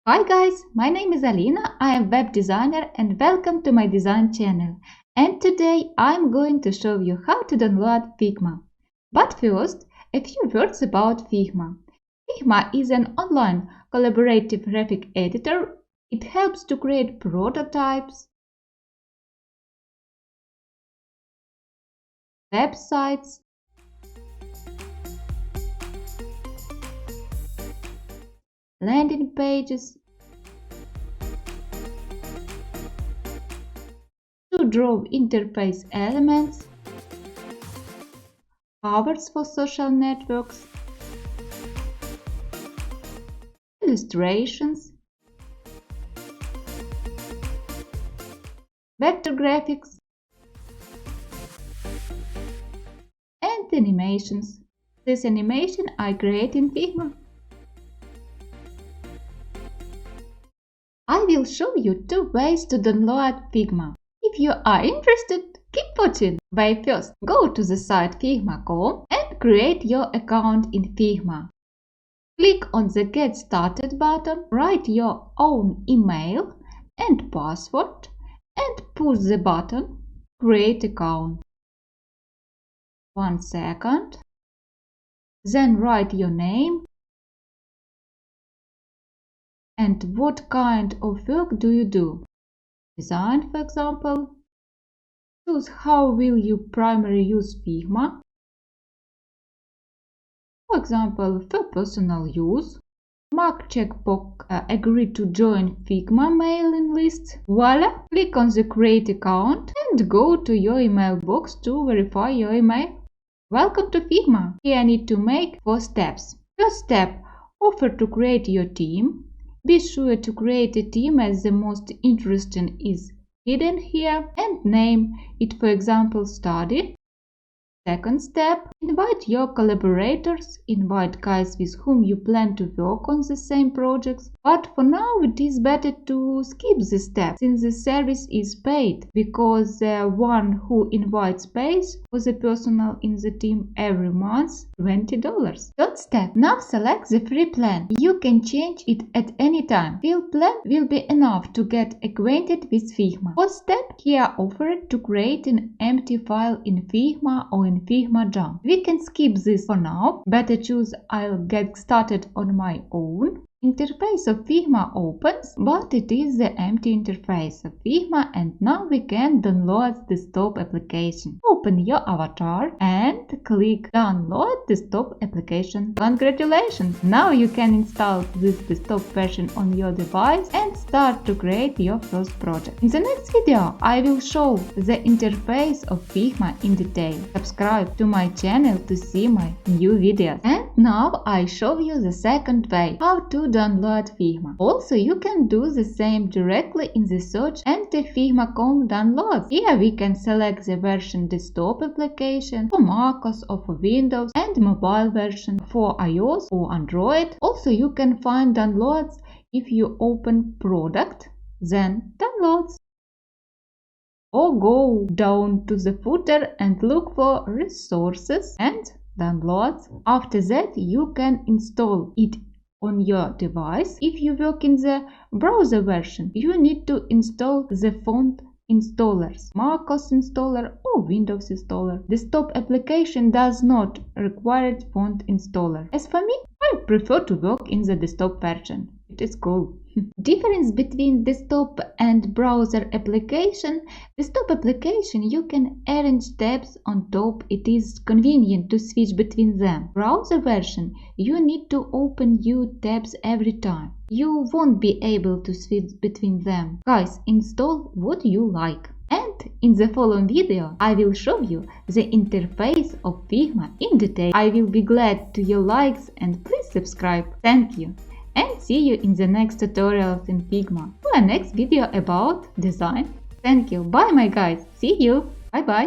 Hi guys, my name is Alina, I am web designer and welcome to my design channel. And today I'm going to show you how to download Figma. But first, a few words about Figma. Figma is an online collaborative graphic editor. It helps to create prototypes, websites, landing pages, to draw interface elements, covers for social networks, illustrations, vector graphics, and animations. This animation I create in Figma. I will show you two ways to download Figma. If you are interested, keep watching. But first, go to the site Figma.com and create your account in Figma. Click on the Get Started button, write your own email and password and push the button Create account. 1 second. Then write your name and what kind of work do you do. Design, for example. Choose how will you primarily use Figma. For example, for personal use. Mark checkbox agree to join Figma mailing list. Voila! Click on the Create account and go to your email box to verify your email. Welcome to Figma. Here I need to make 4 steps. First step, offer to create your team. Be sure to create a team as the most interesting is hidden here and name it, for example, study. Second step, invite your collaborators, invite guys with whom you plan to work on the same projects. But for now it is better to skip this step since the service is paid, because the one who invites pays for the personnel in the team every month $20. Third step, now select the free plan. You can change it at any time. Free plan will be enough to get acquainted with Figma. Fourth step, here offered to create an empty file in Figma or in Figma Jam. We can skip this for now. Better choose I'll get started on my own. Interface of Figma opens, but it is the empty interface of Figma, and now we can download the desktop application. Open your avatar and click Download desktop application. Congratulations! Now you can install this desktop version on your device and start to create your first project. In the next video, I will show the interface of Figma in detail. Subscribe to my channel to see my new videos. And now I show you the second way, how to download Figma. Also, you can do the same directly in the search Enter Figma.com downloads. Here we can select the version desktop application for macOS or for Windows and mobile version for iOS or Android. Also, you can find downloads if you open Product, then Downloads. Or go down to the footer and look for Resources and Downloads. After that, you can install it on your device. If you work in the browser version, you need to install the font installers, macOS installer or Windows installer. Desktop application does not require font installer. As for me, I prefer to work in the desktop version. It is cool. Difference between desktop and browser application. Desktop application you can arrange tabs on top. It is convenient to switch between them. Browser version you need to open new tabs every time. You won't be able to switch between them. Guys, install what you like. And in the following video, I will show you the interface of Figma in detail. I will be glad to your likes and please subscribe. Thank you. And see you in the next tutorials in Figma or a next video about design. Thank you. Bye my guys. See you. Bye bye.